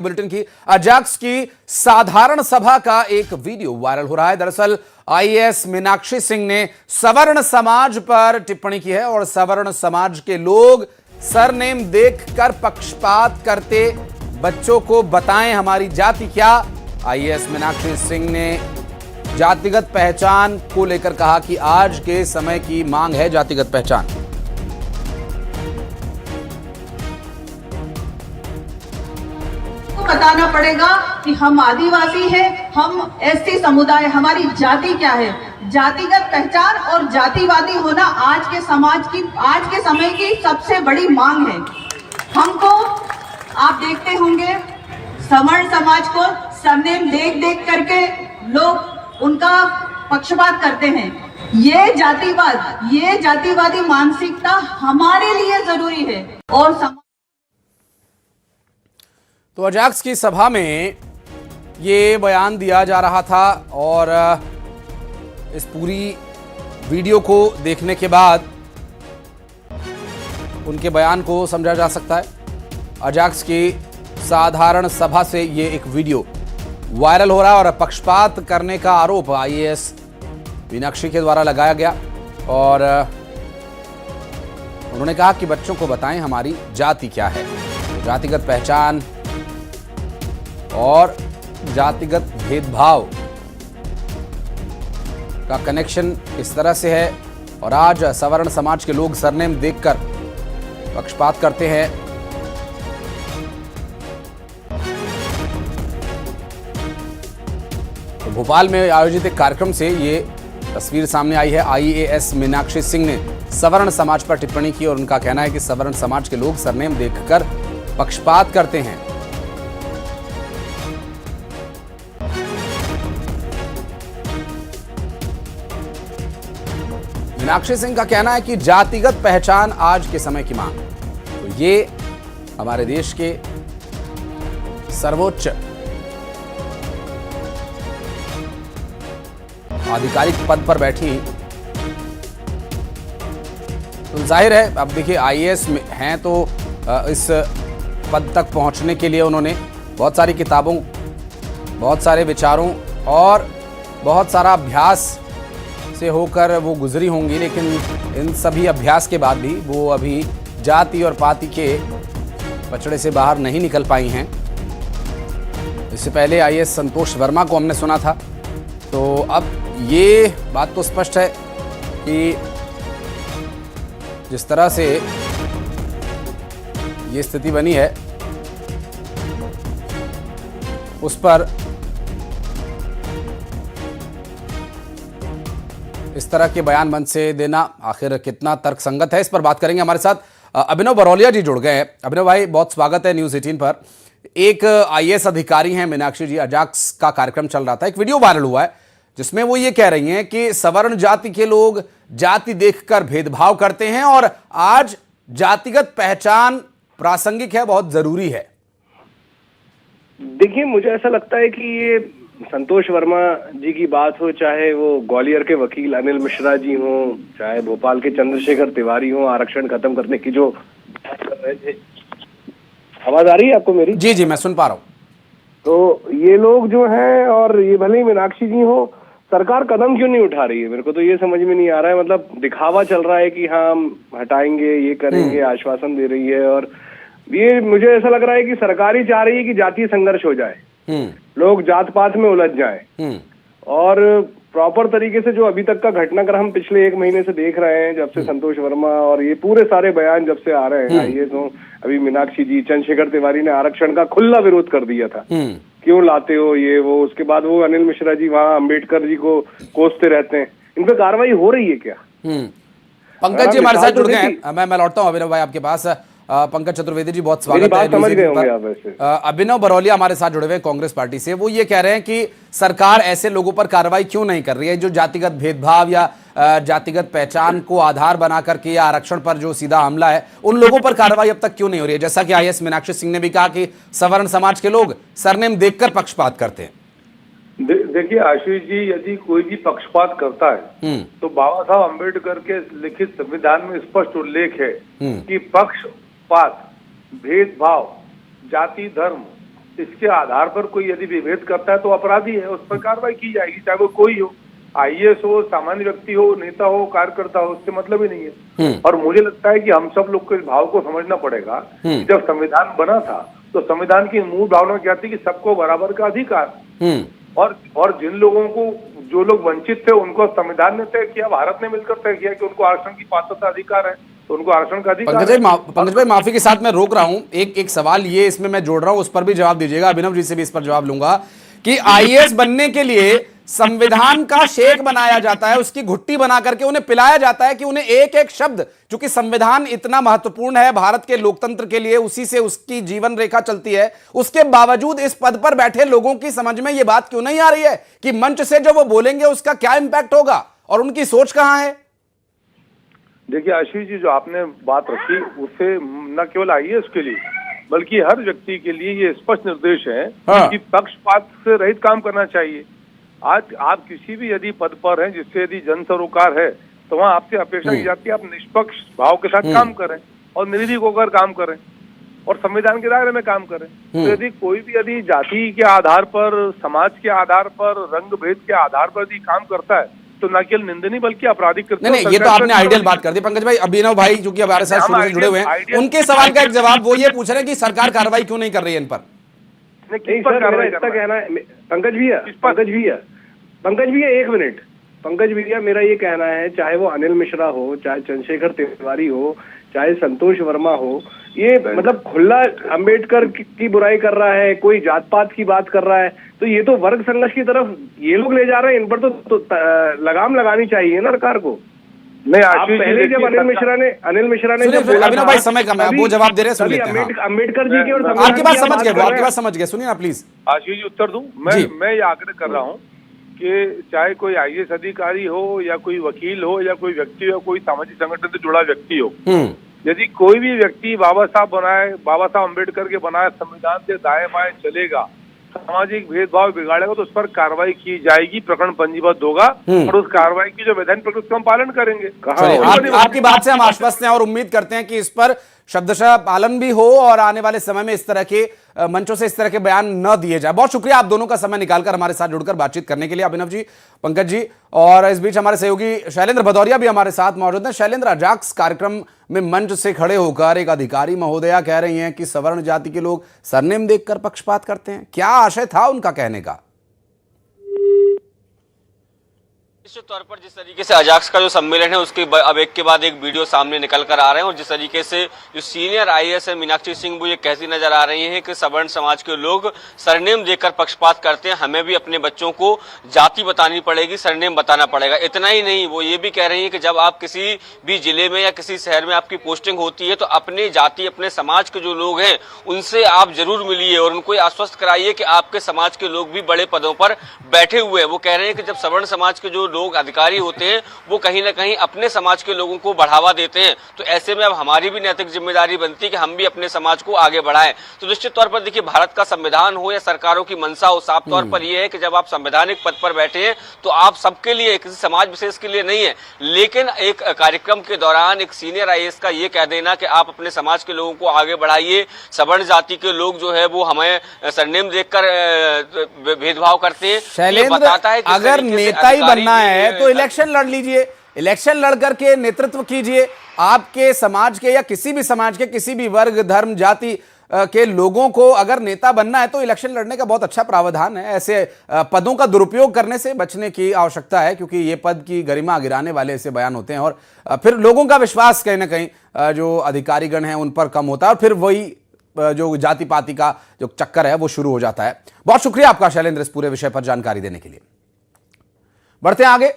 Bulletin की अजाक्स की साधारण सभा का एक वीडियो वायरल हो रहा है। दरअसल आईएएस मीनाक्षी सिंह ने सवर्ण समाज पर टिप्पणी की है और सवर्ण समाज के लोग सरनेम देखकर पक्षपात करते, बच्चों को बताएं हमारी जाति क्या। आईएएस मीनाक्षी सिंह ने जातिगत पहचान को लेकर कहा कि आज के समय की मांग है जातिगत पहचान। बताना पड़ेगा कि हम आदिवासी हैं, हम एसटी समुदाय, हमारी जाति क्या है। जातिगत पहचान और जातिवादी होना आज के समय की सबसे बड़ी मांग है। हमको आप देखते होंगे सवर्ण समाज को सरनेम देख करके लोग उनका पक्षपात करते हैं। ये जातिवादी मानसिकता हमारे लिए जरूरी है। और तो अजाक्स की सभा में ये बयान दिया जा रहा था और इस पूरी वीडियो को देखने के बाद उनके बयान को समझा जा सकता है। अजाक्स की साधारण सभा से ये एक वीडियो वायरल हो रहा है और पक्षपात करने का आरोप आईएएस मीनाक्षी के द्वारा लगाया गया और उन्होंने कहा कि बच्चों को बताएं हमारी जाति क्या है। जातिगत पहचान और जातिगत भेदभाव का कनेक्शन इस तरह से है और आज सवर्ण समाज के लोग सरनेम देखकर पक्षपात करते हैं। तो भोपाल में आयोजित एक कार्यक्रम से ये तस्वीर सामने आई है। आईएएस मीनाक्षी सिंह ने सवर्ण समाज पर टिप्पणी की और उनका कहना है कि सवर्ण समाज के लोग सरनेम देखकर पक्षपात करते हैं। मीनाक्षी सिंह का कहना है कि जातिगत पहचान आज के समय की मांग। तो ये हमारे देश के सर्वोच्च आधिकारिक पद पर बैठी, तो जाहिर है अब देखिए आईएएस में हैं तो इस पद तक पहुंचने के लिए उन्होंने बहुत सारी किताबों, बहुत सारे विचारों और बहुत सारा अभ्यास से होकर वो गुजरी होंगी, लेकिन इन सभी अभ्यास के बाद भी वो अभी जाति और पाति के पचड़े से बाहर नहीं निकल पाई हैं। इससे पहले आईएएस संतोष वर्मा को हमने सुना था। तो अब ये बात तो स्पष्ट है कि जिस तरह से ये स्थिति बनी है उस पर इस तरह के बयान मंच से देना आखिर कितना तर्कसंगत है, इस पर बात करेंगे। हमारे साथ अभिनव बरौलिया जी जुड़ गए हैं। अभिनव भाई, बहुत स्वागत है न्यूज़ 18 पर। एक आईएएस अधिकारी हैं मीनाक्षी जी, अजाक्स का कार्यक्रम चल रहा था, एक वीडियो वायरल हुआ है जिसमें वो ये कह रही हैं कि सवर्ण जाति के लोग जाति देखकर भेदभाव करते हैं और आज जातिगत पहचान प्रासंगिक है, बहुत जरूरी है। देखिए, मुझे ऐसा लगता है कि ये संतोष वर्मा जी की बात हो, चाहे वो ग्वालियर के वकील अनिल मिश्रा जी हों, चाहे भोपाल के चंद्रशेखर तिवारी हों, आरक्षण खत्म करने की जो बात कर रहे थे। आवाज आ रही है आपको मेरी? जी, मैं सुन पा रहा हूँ। तो ये लोग जो हैं, और ये भले ही मीनाक्षी जी हो, सरकार कदम क्यों नहीं उठा रही है? मेरे को तो ये समझ में नहीं आ रहा है। मतलब दिखावा चल रहा है कि हाँ हम हटाएंगे, ये करेंगे, आश्वासन दे रही है। और ये मुझे ऐसा लग रहा है कि सरकार ही चाह रही है कि जातीय संघर्ष हो जाए, लोग जात पात में उलझ जाएं। और प्रॉपर तरीके से जो अभी तक का घटनाक्रम हम पिछले 1 महीने से देख रहे हैं, जब से संतोष वर्मा और ये पूरे सारे बयान जब से आ रहे हैं, आईएएस हो, अभी मीनाक्षी जी, चंद्रशेखर तिवारी ने आरक्षण का खुला विरोध कर दिया था, क्यों लाते हो ये वो। उसके बाद वो अनिल मिश्रा जी वहाँ अम्बेडकर जी को कोसते रहते हैं। इन पे कार्रवाई हो रही है क्या? पंकज जी हमारे साथ जुड़ गए हैं। मैं लौटता हूँ अभिनव भाई आपके पास। पंकज चतुर्वेदी जी, बहुत स्वागत है। समझ गए होंगे आप वैसे। अभिनव बरौलिया हमारे साथ जुड़े हुए कांग्रेस पार्टी से, वो ये कह रहे हैं कि सरकार ऐसे लोगों पर कार्रवाई क्यों नहीं कर रही है जो जातिगत भेदभाव या जातिगत पहचान को आधार बना करके या आरक्षण पर जो सीधा हमला है, उन लोगों पर कार्रवाई अब तक क्यों नहीं हो रही है? जैसा कि आईएएस मीनाक्षी सिंह ने भी कहा कि सवर्ण समाज के लोग सरनेम देखकर पक्षपात करते हैं। देखिए आशीष जी, यदि कोई भी पक्षपात करता है तो बाबा साहब अम्बेडकर के लिखित संविधान में स्पष्ट उल्लेख है कि पक्षपात, भेदभाव, जाति, धर्म इसके आधार पर कोई यदि विभेद करता है तो अपराधी है, उस पर कार्रवाई की जाएगी, चाहे वो कोई हो, आईएएस हो, सामान्य व्यक्ति हो, नेता हो, कार्यकर्ता हो, उससे मतलब ही नहीं है। और मुझे लगता है कि हम सब लोग को इस भाव को समझना पड़ेगा कि जब संविधान बना था तो संविधान की मूल भावना क्या थी कि सबको बराबर का अधिकार, और जिन लोगों को, जो लोग वंचित थे उनको संविधान ने तय किया, भारत ने मिलकर तय किया कि उनको आरक्षण की पात्रता अधिकार है, तो उनको आरक्षण का अधिकार है। पंकज भाई माफी के साथ मैं रोक रहा हूं, एक सवाल ये इसमें मैं जोड़ रहा हूं, उस पर भी जवाब दीजिएगा। अभिनव जी से भी इस पर जवाब लूंगा कि आईएएस बनने के लिए संविधान का शेक बनाया जाता है, उसकी घुट्टी बना करके उन्हें पिलाया जाता है कि उन्हें एक एक शब्द, क्योंकि संविधान इतना महत्वपूर्ण है भारत के लोकतंत्र के लिए, उसी से उसकी जीवन रेखा चलती है, उसके बावजूद इस पद पर बैठे लोगों की समझ में यह बात क्यों नहीं आ रही है कि मंच से जो वो बोलेंगे उसका क्या इंपैक्ट होगा, और उनकी सोच कहां है? देखिए आशीष जी, जो आपने बात रखी उससे न केवल आईएएस के लिए बल्कि हर व्यक्ति के लिए ये स्पष्ट निर्देश है कि पक्षपात से रहित काम करना चाहिए। आज आप किसी भी यदि पद पर हैं जिससे यदि जन सरोकार है तो वहाँ आपसे अपेक्षा की जाती है आप निष्पक्ष भाव के साथ काम करें और निर्भीक होकर काम करें और संविधान के दायरे में काम करें। तो यदि कोई भी यदि जाति के आधार पर, समाज के आधार पर, रंग भेद के आधार पर यदि काम करता है तो न केवल निंदनीय बल्कि आपराधिक। नहीं, ये तो आपने आइडियल बात कर दी पंकज भाई। अभिनव भाई जो कि हमारे साथ शुरू से जुड़े हुए हैं, उनके सवाल का एक जवाब वो ये पूछ रहे हैं कि सरकार कार्रवाई क्यों नहीं कर रही है इन पर? नहीं सर, मेरा इतना कहना है, पंकज भैया एक मिनट, पंकज भैया मेरा ये कहना है, चाहे वो अनिल मिश्रा हो, चाहे चंद्रशेखर तिवारी हो, चाहे संतोष वर्मा हो, ये मतलब खुला अंबेडकर की बुराई कर रहा है, कोई जात पात की बात कर रहा है, तो ये तो वर्ग संघर्ष की तरफ ये लोग ले जा रहे हैं। इन पर तो लगाम लगानी चाहिए ना सरकार को। नहीं, आप पहले जब अनिल मिश्रा ने जब बोला, अभिनव भाई समय कम है, वो जवाब दे रहे हैं, अम्बेडकर जी की और आपकी बात समझ गए, आपकी बात समझ गए, सुनिए ना प्लीज। आशीष जी उत्तर दूं मैं ये आग्रह कर रहा हूँ कि चाहे कोई आईएएस अधिकारी हो या कोई वकील हो या कोई व्यक्ति हो, कोई सामाजिक संगठन से जुड़ा व्यक्ति हो, यदि कोई भी व्यक्ति बाबा साहब अम्बेडकर के बनाए संविधान से दाएं बाएं चलेगा, सामाजिक भेदभाव बिगाड़ेगा, तो उस पर कार्रवाई की जाएगी, प्रकरण पंजीबद्ध होगा और उस कार्रवाई की जो वैधानिक प्रक्रिया हम पालन करेंगे। आपकी बात से हम आश्वस्त हैं और उम्मीद करते हैं कि इस पर शब्दशः पालन भी हो और आने वाले समय में इस तरह के मंचों से इस तरह के बयान न दिए जाए। बहुत शुक्रिया आप दोनों का समय निकालकर हमारे साथ जुड़कर बातचीत करने के लिए, अभिनव जी, पंकज जी। और इस बीच हमारे सहयोगी शैलेंद्र भदौरिया भी हमारे साथ मौजूद हैं। शैलेंद्र, अजाक्स कार्यक्रम में मंच से खड़े होकर एक अधिकारी महोदया कह रही हैं कि सवर्ण जाति के लोग सरनेम देखकर पक्षपात करते हैं, क्या आशय था उनका कहने का? निश्चित तौर पर जिस तरीके से अजाक्स का जो सम्मेलन है उसके अब एक के बाद एक वीडियो सामने निकल कर आ रहे हैं और जिस तरीके से जो सीनियर आईएएस है मीनाक्षी सिंह वो ये कहती नजर आ रही हैं कि सवर्ण समाज के लोग सरनेम देकर पक्षपात करते हैं, हमें भी अपने बच्चों को जाति बतानी पड़ेगी, सरनेम बताना पड़ेगा। इतना ही नहीं, वो ये भी कह रही है कि जब आप किसी भी जिले में या किसी शहर में आपकी पोस्टिंग होती है तो अपने जाति, अपने समाज के जो लोग हैं उनसे आप जरूर मिलिए और उनको आश्वस्त कराइए कि आपके समाज के लोग भी बड़े पदों पर बैठे हुए हैं। वो कह रहे हैं कि जब सवर्ण समाज के जो लोग अधिकारी होते हैं वो कहीं ना कहीं अपने समाज के लोगों को बढ़ावा देते हैं, तो ऐसे में अब हमारी भी नैतिक जिम्मेदारी बनती है कि हम भी अपने समाज को आगे बढ़ाएं। तो निश्चित तौर पर देखिए, भारत का संविधान हो या सरकारों की मंशा हो, साफ तौर पर यह है कि जब आप संवैधानिक पद पर बैठे हैं तो आप सबके लिए, किसी समाज विशेष के लिए नहीं है। लेकिन एक कार्यक्रम के दौरान एक सीनियर आईएएस का ये कह देना कि आप अपने समाज के लोगों को आगे बढ़ाइए, सवर्ण जाति के लोग जो है वो हमें सरनेम देखकर भेदभाव करते हैं, शैलेंद्र, बताता है कि अगर नेता ही बनना है तो इलेक्शन लड़ लीजिए, इलेक्शन लड़ करके नेतृत्व कीजिए। आपके समाज के या किसी भी समाज के किसी भी वर्ग, धर्म, जाति के लोगों को अगर नेता बनना है तो इलेक्शन लड़ने का बहुत अच्छा प्रावधान है। ऐसे पदों का दुरुपयोग करने से बचने की आवश्यकता है, क्योंकि ये पद की गरिमा गिराने वाले ऐसे बयान होते हैं और फिर लोगों का विश्वास कहीं ना कहीं जो अधिकारीगण हैं उन पर कम होता है और फिर वही जो जाति पाति का जो चक्कर है वो शुरू हो जाता है। बहुत शुक्रिया आपका शैलेंद्र इस पूरे विषय पर जानकारी देने के लिए। बढ़ते हैं आगे।